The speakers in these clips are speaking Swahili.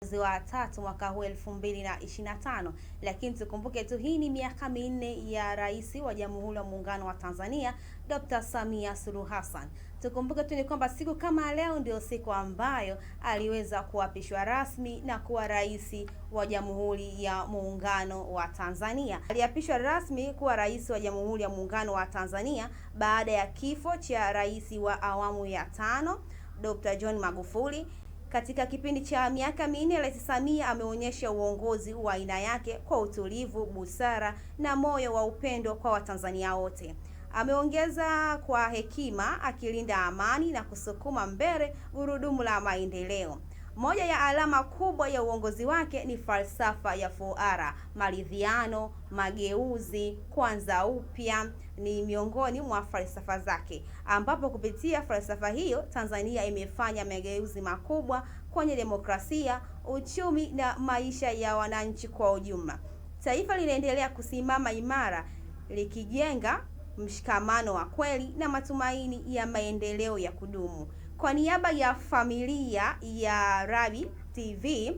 Mwezi wa tatu mwaka huu 2025, lakini tukumbuke tu hii ni miaka minne ya Rais wa Jamhuri ya Muungano wa Tanzania Dr. Samia Suluhu Hassan. Tukumbuke tu ni kwamba siku kama leo ndio siku ambayo aliweza kuapishwa rasmi na kuwa rais wa Jamhuri ya Muungano wa Tanzania. Aliapishwa rasmi kuwa rais wa Jamhuri ya Muungano wa Tanzania baada ya kifo cha rais wa awamu ya tano Dr. John Magufuli. Katika kipindi cha miaka minne, Rais Samia ameonyesha uongozi wa aina yake kwa utulivu, busara na moyo wa upendo kwa Watanzania wote. Ameongeza kwa hekima, akilinda amani na kusukuma mbele gurudumu la maendeleo. Moja ya alama kubwa ya uongozi wake ni falsafa ya 4R: maridhiano, mageuzi, kwanza upya ni miongoni mwa falsafa zake, ambapo kupitia falsafa hiyo Tanzania imefanya mageuzi makubwa kwenye demokrasia, uchumi na maisha ya wananchi kwa ujumla. Taifa linaendelea kusimama imara likijenga mshikamano wa kweli na matumaini ya maendeleo ya kudumu. Kwa niaba ya familia ya Rabi TV,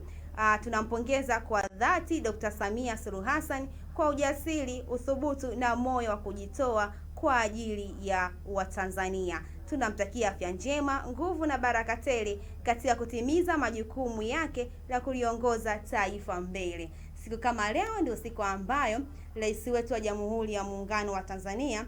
tunampongeza kwa dhati Dr. Samia Suluhu Hassan kwa ujasiri, uthubutu na moyo wa kujitoa kwa ajili ya Watanzania. Tunamtakia afya njema, nguvu na baraka tele katika kutimiza majukumu yake na kuliongoza taifa mbele. Siku kama leo ndio siku ambayo rais wetu wa Jamhuri ya Muungano wa Tanzania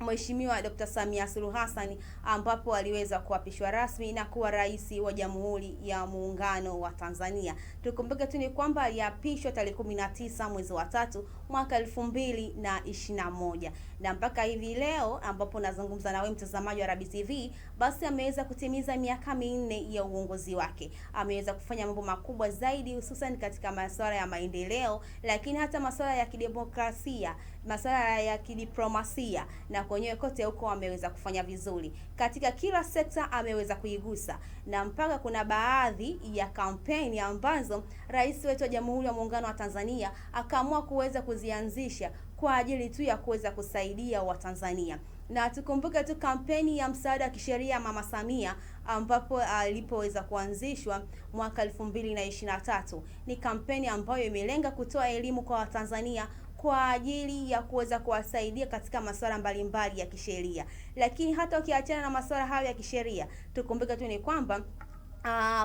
Mheshimiwa Dr. Samia Suluhu Hassan ambapo aliweza kuapishwa rasmi na kuwa rais wa Jamhuri ya Muungano wa Tanzania. Tukumbuke tu ni kwamba aliapishwa tarehe 19 mwezi wa tatu mwaka 2021, na mpaka hivi leo ambapo nazungumza na wewe mtazamaji wa Rabi TV, basi ameweza kutimiza miaka minne ya uongozi wake. Ameweza kufanya mambo makubwa zaidi, hususan katika masuala ya maendeleo, lakini hata masuala ya kidemokrasia, masuala ya kidiplomasia, na kwenyewe kote huko ameweza kufanya vizuri. Katika kila sekta ameweza kuigusa, na mpaka kuna baadhi ya kampeni ambazo rais wetu wa Jamhuri ya Muungano wa Tanzania akaamua kuweza kuzianzisha kwa ajili tu ya kuweza kusaidia Watanzania. Na tukumbuke tu kampeni ya msaada wa kisheria Mama Samia ambapo alipoweza kuanzishwa mwaka 2023. Ni kampeni ambayo imelenga kutoa elimu kwa Watanzania kwa ajili ya kuweza kuwasaidia katika masuala mbalimbali ya kisheria. Lakini hata ukiachana na masuala hayo ya kisheria, tukumbuke tu ni kwamba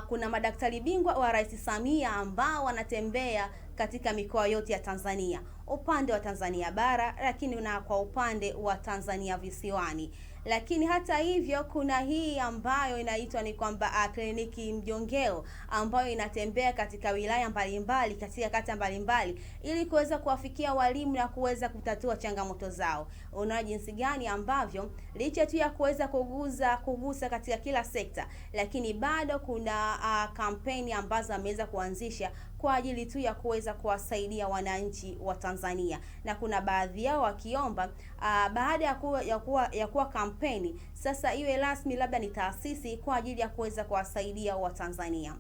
kuna madaktari bingwa wa Rais Samia ambao wanatembea katika mikoa yote ya Tanzania, upande wa Tanzania bara, lakini na kwa upande wa Tanzania visiwani. Lakini hata hivyo kuna hii ambayo inaitwa ni kwamba kliniki mjongeo ambayo inatembea katika wilaya mbalimbali, katika kata mbalimbali, ili kuweza kuwafikia walimu na kuweza kutatua changamoto zao. Unaona jinsi gani ambavyo licha tu ya kuweza kugusa katika kila sekta, lakini bado kuna kampeni ambazo ameweza kuanzisha kwa ajili tu ya kuweza kuwasaidia wananchi wa Tanzania. Na kuna baadhi yao wakiomba baada ya kuwa kampeni sasa iwe rasmi, labda ni taasisi kwa ajili ya kuweza kuwasaidia Watanzania.